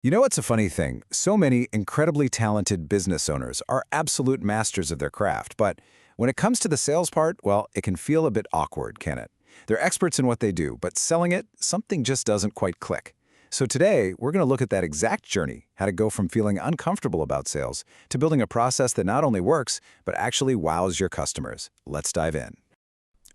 You know what's a funny thing? So many incredibly talented business owners are absolute masters of their craft, but when it comes to the sales part, well, it can feel a bit awkward, can it? They're experts in what they do, but selling it, something just doesn't quite click. So today, we're going to look at that exact journey, how to go from feeling uncomfortable about sales to building a process that not only works, but actually wows your customers. Let's dive in.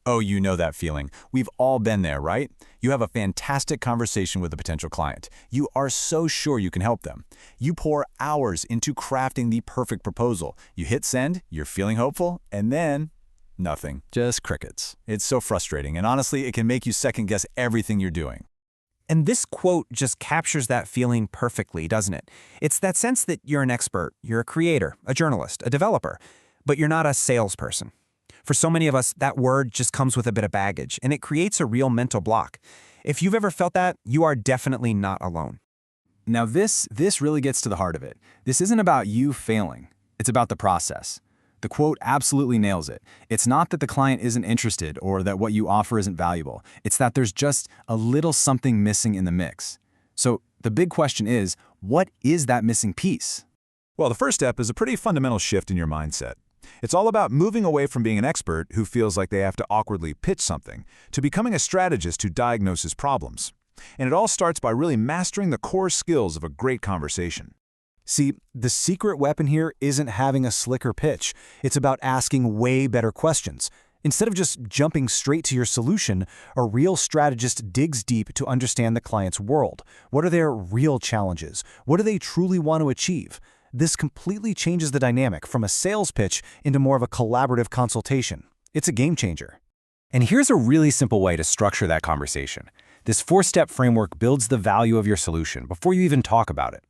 Oh, you know that feeling. We've all been there, right? You have a fantastic conversation with a potential client. You are so sure you can help them. You pour hours into crafting the perfect proposal. You hit send, you're feeling hopeful, and then nothing. Just crickets. It's so frustrating, and honestly, it can make you second-guess everything you're doing. And this quote just captures that feeling perfectly, doesn't it? It's that sense that you're an expert, you're a creator, a journalist, a developer, but you're not a salesperson. For so many of us, that word just comes with a bit of baggage, and it creates a real mental block. If you've ever felt that, you are definitely not alone. Now this really gets to the heart of it. This isn't about you failing. It's about the process. The quote absolutely nails it. It's not that the client isn't interested or that what you offer isn't valuable. It's that there's just a little something missing in the mix. So the big question is, what is that missing piece? Well, the first step is a pretty fundamental shift in your mindset. It's all about moving away from being an expert who feels like they have to awkwardly pitch something to becoming a strategist who diagnoses problems. And it all starts by really mastering the core skills of a great conversation. See, the secret weapon here isn't having a slicker pitch. It's about asking way better questions. Instead of just jumping straight to your solution, a real strategist digs deep to understand the client's world. What are their real challenges? What do they truly want to achieve? This completely changes the dynamic from a sales pitch into more of a collaborative consultation. It's a game changer. And here's a really simple way to structure that conversation. This 4-step framework builds the value of your solution before you even talk about it.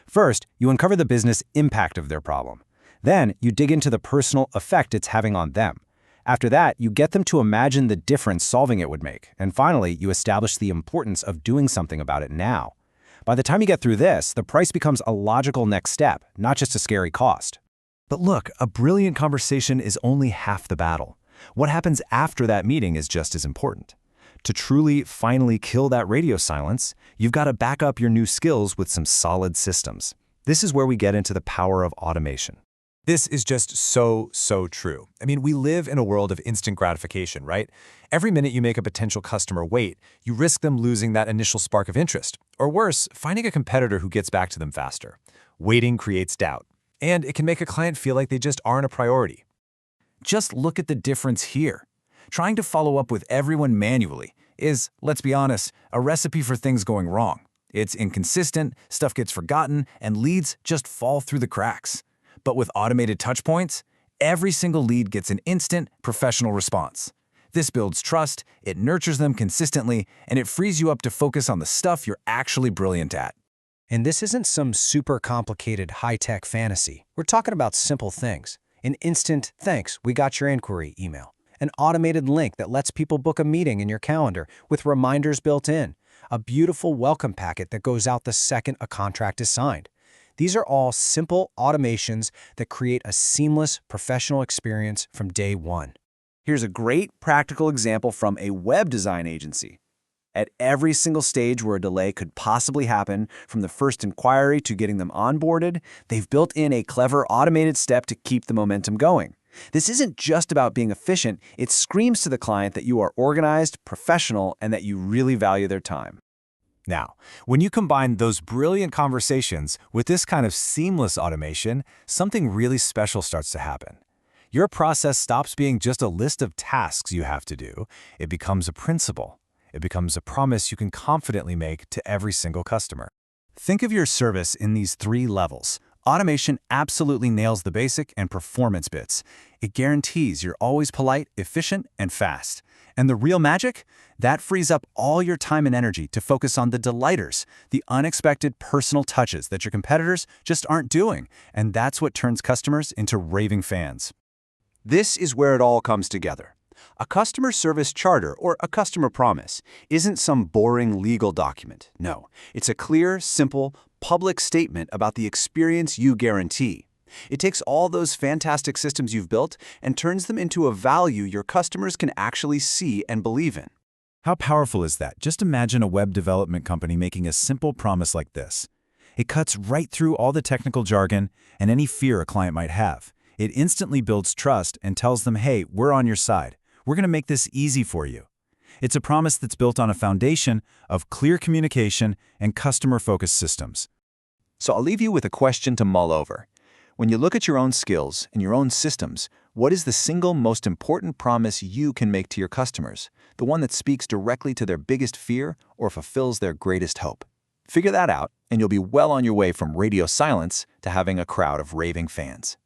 First, you uncover the business impact of their problem. Then, you dig into the personal effect it's having on them. After that, you get them to imagine the difference solving it would make. And finally, you establish the importance of doing something about it now. By the time you get through this, the price becomes a logical next step, not just a scary cost. But look, a brilliant conversation is only half the battle. What happens after that meeting is just as important. To truly, finally kill that radio silence, you've got to back up your new skills with some solid systems. This is where we get into the power of automation. This is just so true. I mean, we live in a world of instant gratification, right? Every minute you make a potential customer wait, you risk them losing that initial spark of interest. Or worse, finding a competitor who gets back to them faster. Waiting creates doubt. And it can make a client feel like they just aren't a priority. Just look at the difference here. Trying to follow up with everyone manually is, let's be honest, a recipe for things going wrong. It's inconsistent, stuff gets forgotten, and leads just fall through the cracks. But with automated touchpoints, every single lead gets an instant, professional response. This builds trust, it nurtures them consistently, and it frees you up to focus on the stuff you're actually brilliant at. And this isn't some super complicated high-tech fantasy. We're talking about simple things. An instant, "Thanks, we got your inquiry" email. An automated link that lets people book a meeting in your calendar with reminders built in. A beautiful welcome packet that goes out the second a contract is signed. These are all simple automations that create a seamless professional experience from day one. Here's a great practical example from a web design agency. At every single stage where a delay could possibly happen, from the first inquiry to getting them onboarded, they've built in a clever automated step to keep the momentum going. This isn't just about being efficient, it screams to the client that you are organized, professional, and that you really value their time. Now, when you combine those brilliant conversations with this kind of seamless automation, something really special starts to happen. Your process stops being just a list of tasks you have to do. It becomes a principle. It becomes a promise you can confidently make to every single customer. Think of your service in these 3 levels. Automation absolutely nails the basic and performance bits. It guarantees you're always polite, efficient, and fast. And the real magic? That frees up all your time and energy to focus on the delighters, the unexpected personal touches that your competitors just aren't doing. And that's what turns customers into raving fans. This is where it all comes together. A customer service charter, or a customer promise, isn't some boring legal document. No, it's a clear, simple, public statement about the experience you guarantee. It takes all those fantastic systems you've built and turns them into a value your customers can actually see and believe in. How powerful is that? Just imagine a web development company making a simple promise like this. It cuts right through all the technical jargon and any fear a client might have. It instantly builds trust and tells them, hey, we're on your side. We're going to make this easy for you. It's a promise that's built on a foundation of clear communication and customer-focused systems. So I'll leave you with a question to mull over. When you look at your own skills and your own systems, what is the single most important promise you can make to your customers? The one that speaks directly to their biggest fear or fulfills their greatest hope? Figure that out, and you'll be well on your way from radio silence to having a crowd of raving fans.